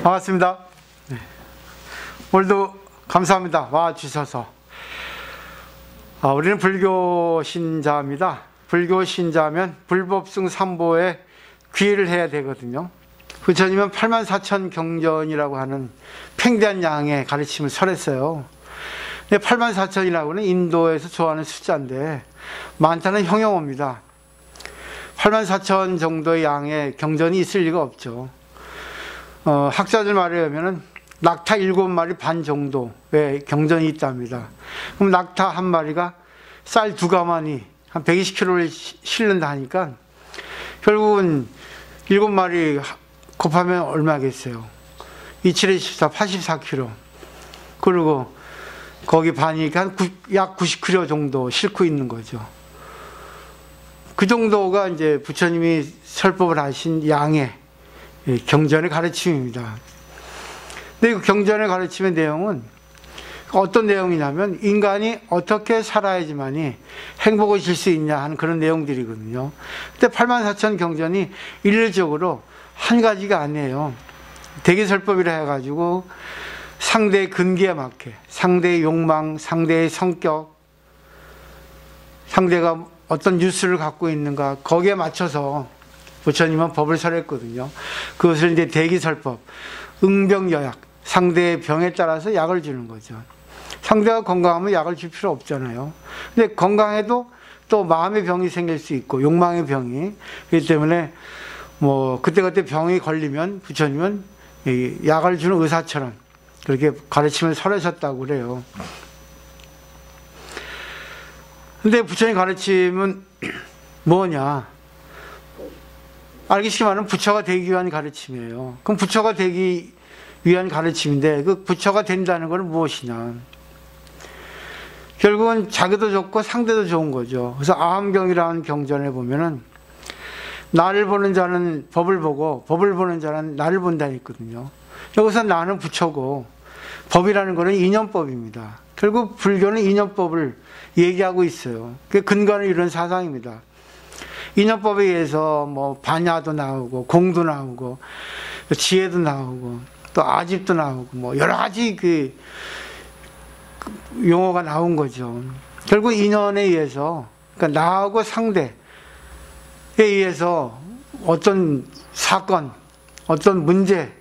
반갑습니다. 네. 오늘도 감사합니다. 와주셔서. 우리는 불교 신자입니다. 불교 신자면 불법승 삼보에 귀의를 해야 되거든요. 부처님은 84,000경전이라고 하는 팽대한 양의 가르침을 설했어요. 근데 84,000이라고는 인도에서 좋아하는 숫자인데 많다는 형용어입니다. 84,000 정도의 양의 경전이 있을 리가 없죠. 학자들 말에 의하면 낙타 7마리 반 정도의 경전이 있답니다. 그럼 낙타 한 마리가 쌀 2가마니 한 120kg를 실는다 하니까 결국은 7마리 곱하면 얼마겠어요? 27에 14, 84kg. 그리고 거기 반이니까 약 90kg 정도 싣고 있는 거죠. 그 정도가 이제 부처님이 설법을 하신 양의 경전의 가르침입니다. 근데 그 경전의 가르침의 내용은 어떤 내용이냐면 인간이 어떻게 살아야지만이 행복을 질 수 있냐 하는 그런 내용들이거든요. 근데 84,000 경전이 일률적으로 한 가지가 아니에요. 대기설법이라 해가지고 상대의 근기에 맞게, 상대의 욕망, 상대의 성격, 상대가 어떤 뉴스를 갖고 있는가 거기에 맞춰서 부처님은 법을 설했거든요. 그것을 이제 대기설법, 응병여약, 상대의 병에 따라서 약을 주는 거죠. 상대가 건강하면 약을 줄 필요 없잖아요. 근데 건강해도 또 마음의 병이 생길 수 있고 욕망의 병이, 그렇기 때문에 그때그때 병이 걸리면 부처님은 약을 주는 의사처럼 그렇게 가르침을 설하셨다고 그래요. 근데 부처님 가르침은 뭐냐? 알기 쉽지만은 부처가 되기 위한 가르침이에요. 그럼 부처가 되기 위한 가르침인데 그 부처가 된다는 건 무엇이냐? 결국은 자기도 좋고 상대도 좋은 거죠. 그래서 아함경이라는 경전에 보면은 나를 보는 자는 법을 보고 법을 보는 자는 나를 본다 했거든요. 여기서 나는 부처고 법이라는 것은 인연법입니다. 결국 불교는 인연법을 얘기하고 있어요. 그게 근간을 이룬 사상입니다. 인연법에 의해서 반야도 나오고 공도 나오고 지혜도 나오고 또 아집도 나오고 여러 가지 그 용어가 나온 거죠. 결국 인연에 의해서, 그러니까 나하고 상대에 의해서 어떤 사건, 어떤 문제,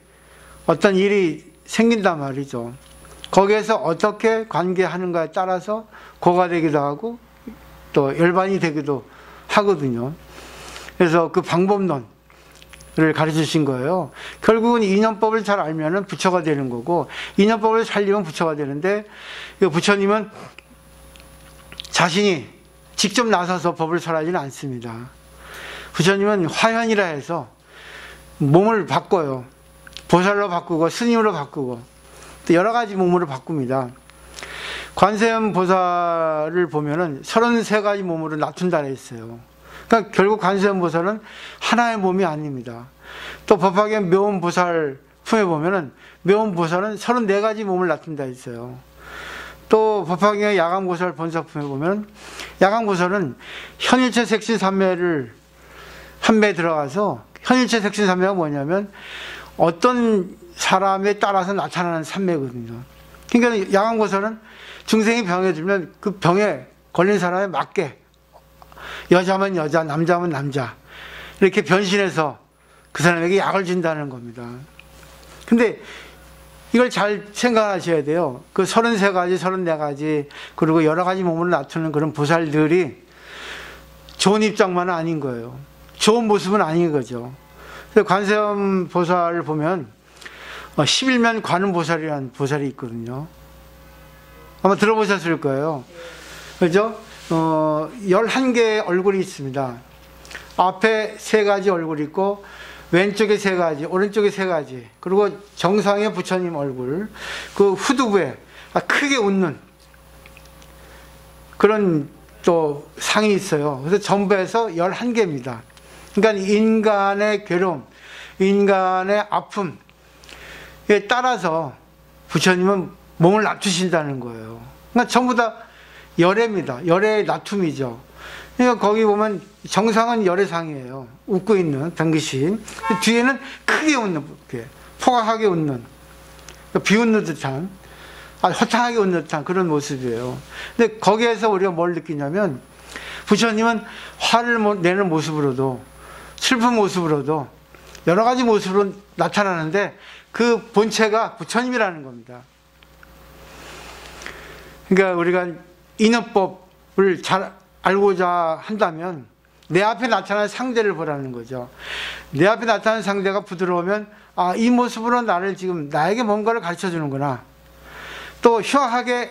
어떤 일이 생긴단 말이죠. 거기에서 어떻게 관계하는가에 따라서 고가 되기도 하고 또 열반이 되기도 하거든요. 그래서 그 방법론을 가르쳐 주신 거예요. 결국은 인연법을 잘 알면은 부처가 되는 거고, 인연법을 살리면 부처가 되는데, 부처님은 자신이 직접 나서서 법을 설하지는 않습니다. 부처님은 화현이라 해서 몸을 바꿔요. 보살로 바꾸고 스님으로 바꾸고 또 여러 가지 몸으로 바꿉니다. 관세음 보살을 보면은 33가지 몸으로 나툰다 했어요. 그러니까 결국 관세음 보살은 하나의 몸이 아닙니다. 또 법화계 묘음 보살 품에 보면은 묘음 보살은 34가지 몸을 나툰다 했어요. 또 법화계 야간 보살 본사품에 보면 야간 보살은 현일체 색신 삼매를 한매 들어가서, 현일체 색신 삼매가 뭐냐면 어떤 사람에 따라서 나타나는 삼매거든요. 그러니까 야간 보살은 중생이 병에 들면 그 병에 걸린 사람에 맞게 여자면 여자, 남자면 남자 이렇게 변신해서 그 사람에게 약을 준다는 겁니다. 근데 이걸 잘 생각하셔야 돼요. 그 33가지, 34가지 그리고 여러 가지 몸을 나타내는 그런 보살들이 좋은 입장만은 아닌 거예요. 좋은 모습은 아닌 거죠. 그래서 관세음 보살을 보면 11면 관음보살이라는 보살이 있거든요. 아마 들어보셨을 거예요. 그죠? 11개의 얼굴이 있습니다. 앞에 3가지 얼굴이 있고, 왼쪽에 3가지, 오른쪽에 3가지, 그리고 정상에 부처님 얼굴, 그 후두부에 크게 웃는 그런 또 상이 있어요. 그래서 전부 해서 11개입니다. 그러니까 인간의 괴로움, 인간의 아픔에 따라서 부처님은 몸을 낮추신다는 거예요. 그러니까 전부 다 열애입니다. 열애의 낮춤이죠. 그러니까 거기 보면 정상은 열애상이에요. 웃고 있는 병귀신. 뒤에는 크게 웃는 포각하게 웃는, 비웃는 듯한, 허탕하게 웃는 듯한 그런 모습이에요. 근데 거기에서 우리가 뭘 느끼냐면, 부처님은 화를 내는 모습으로도, 슬픈 모습으로도, 여러 가지 모습으로 나타나는데, 그 본체가 부처님이라는 겁니다. 그러니까 우리가 인연법을 잘 알고자 한다면, 내 앞에 나타나는 상대를 보라는 거죠. 내 앞에 나타나는 상대가 부드러우면, 아, 이 모습으로 나를 지금, 나에게 뭔가를 가르쳐 주는구나. 또 흉악하게,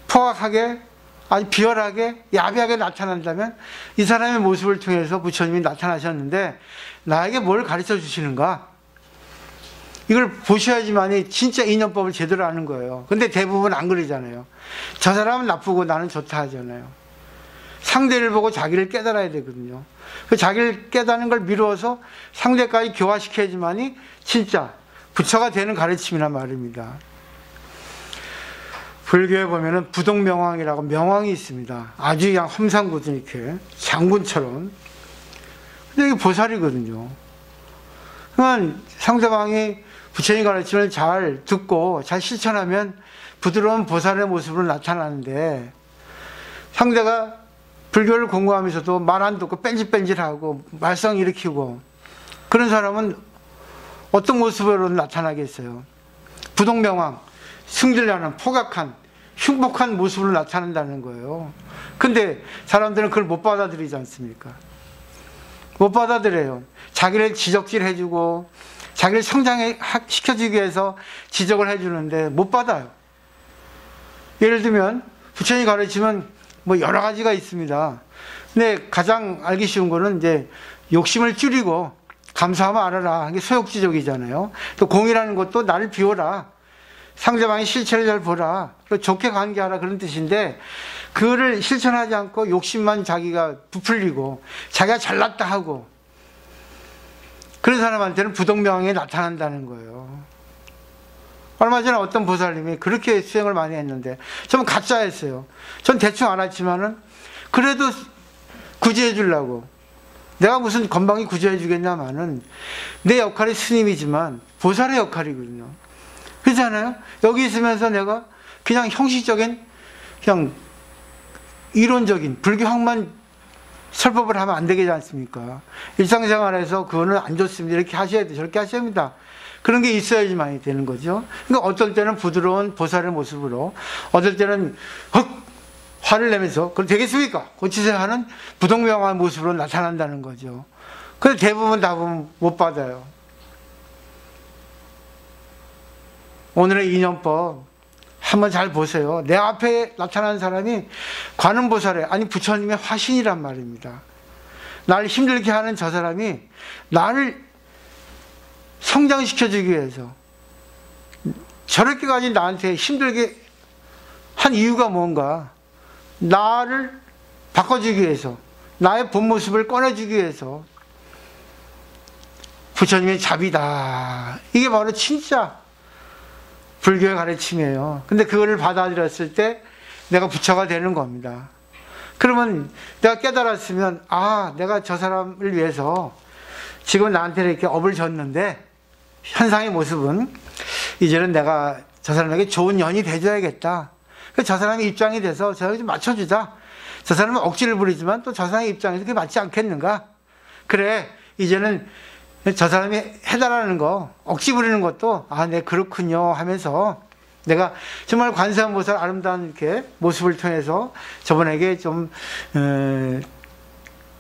포악하게, 아주 비열하게, 야비하게 나타난다면 이 사람의 모습을 통해서 부처님이 나타나셨는데 나에게 뭘 가르쳐 주시는가? 이걸 보셔야지만이 진짜 인연법을 제대로 아는 거예요. 근데 대부분 안 그러잖아요. 저 사람은 나쁘고 나는 좋다 하잖아요. 상대를 보고 자기를 깨달아야 되거든요. 그 자기를 깨닫는 걸 미루어서 상대까지 교화시켜야지만이 진짜 부처가 되는 가르침이란 말입니다. 불교에 보면은 부동명왕이라고 명왕이 있습니다. 아주 그냥 험상궂은 이렇게 장군처럼. 근데 이게 보살이거든요. 그러니까 상대방이 부처님 가르침을 잘 듣고 잘 실천하면 부드러운 보살의 모습으로 나타나는데, 상대가 불교를 공부하면서도 말 안 듣고 뺀질뺀질하고 말썽 일으키고 그런 사람은 어떤 모습으로 나타나겠어요? 부동명왕, 승질나는 포각한, 흉폭한 모습으로 나타난다는 거예요. 근데 사람들은 그걸 못 받아들이지 않습니까? 못 받아들여요. 자기를 지적질 해주고 자기를 성장시켜주기 위해서 지적을 해주는데 못 받아요. 예를 들면 부처님이 가르치면 뭐 여러 가지가 있습니다. 근데 가장 알기 쉬운 거는 이제 욕심을 줄이고 감사하면 알아라. 이게 소욕지족이잖아요. 또 공이라는 것도 나를 비워라. 상대방의 실체를 잘 보라. 좋게 관계하라. 그런 뜻인데, 그거를 실천하지 않고 욕심만 자기가 부풀리고 자기가 잘났다 하고 그런 사람한테는 부동명왕이 나타난다는 거예요. 얼마 전에 어떤 보살님이 그렇게 수행을 많이 했는데, 저는 가짜였어요. 전 대충 알았지만은 그래도 구제해 주려고. 내가 무슨 건방이 구제해 주겠냐마는 내 역할이 스님이지만 보살의 역할이거든요. 그렇잖아요? 여기 있으면서 내가 그냥 형식적인, 그냥 이론적인 불교학만 설법을 하면 안 되지 않습니까? 일상생활에서 그거는 안 좋습니다. 이렇게 하셔야 돼. 저렇게 하셔야 합니다. 그런 게 있어야지만이 되는 거죠. 그러니까 어떨 때는 부드러운 보살의 모습으로, 어떨 때는 화를 내면서 그럼 되겠습니까? 고치세요 하는 부동명왕의 모습으로 나타난다는 거죠. 근데 대부분 다 보면 못 받아요. 오늘의 인연법 한번 잘 보세요. 내 앞에 나타난 사람이 관음보살의, 아니 부처님의 화신이란 말입니다. 나를 힘들게 하는 저 사람이 나를 성장시켜주기 위해서 저렇게까지 나한테 힘들게 한 이유가 뭔가, 나를 바꿔주기 위해서, 나의 본 모습을 꺼내주기 위해서. 부처님의 자비다. 이게 바로 진짜 불교의 가르침이에요. 근데 그거를 받아들였을 때 내가 부처가 되는 겁니다. 그러면 내가 깨달았으면, 아, 내가 저 사람을 위해서 지금 나한테 이렇게 업을 줬는데, 현상의 모습은 이제는 내가 저 사람에게 좋은 연이 돼줘야겠다. 저 사람의 입장이 돼서 저 사람을 좀 맞춰주자. 저 사람은 억지를 부리지만 또 저 사람의 입장에서 그게 맞지 않겠는가? 그래, 이제는 저 사람이 해달라는 거, 억지 부리는 것도, 아, 네, 그렇군요 하면서 내가 정말 관세음보살 아름다운 이렇게 모습을 통해서 저분에게 좀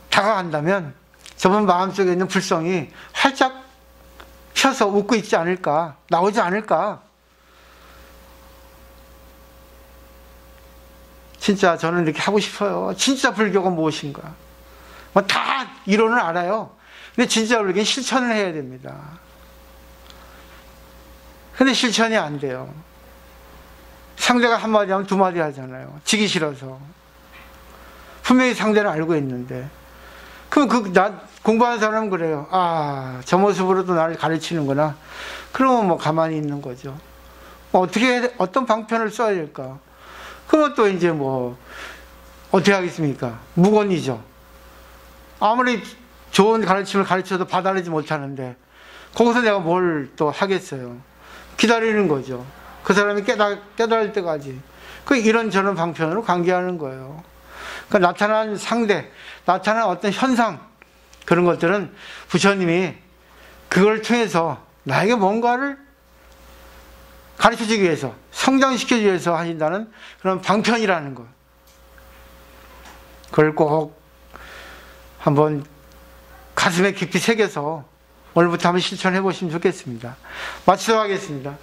다가간다면 저분 마음속에 있는 불성이 활짝 펴서 웃고 있지 않을까, 나오지 않을까. 진짜 저는 이렇게 하고 싶어요. 진짜 불교가 무엇인가. 뭐 다 이론을 알아요. 근데 진짜 불교는 실천을 해야 됩니다. 근데 실천이 안 돼요. 상대가 한마디 하면 두마디 하잖아요. 지기 싫어서. 분명히 상대는 알고 있는데. 그럼 나 공부하는 사람은 그래요. 아, 저 모습으로도 나를 가르치는구나. 그러면 뭐 가만히 있는 거죠. 어떤 방편을 써야 될까? 그러면 또 이제 뭐, 어떻게 하겠습니까? 무건이죠. 아무리 좋은 가르침을 가르쳐도 받아들이지 못하는데, 거기서 내가 뭘 또 하겠어요. 기다리는 거죠. 그 사람이 깨달을 때까지. 그 이런저런 방편으로 관계하는 거예요. 그 나타난 상대, 나타난 어떤 현상, 그런 것들은 부처님이 그걸 통해서 나에게 뭔가를 가르쳐주기 위해서, 성장시켜주기 위해서 하신다는 그런 방편이라는 것. 그걸 꼭 한번 가슴에 깊이 새겨서 오늘부터 한번 실천해 보시면 좋겠습니다. 마치도록 하겠습니다.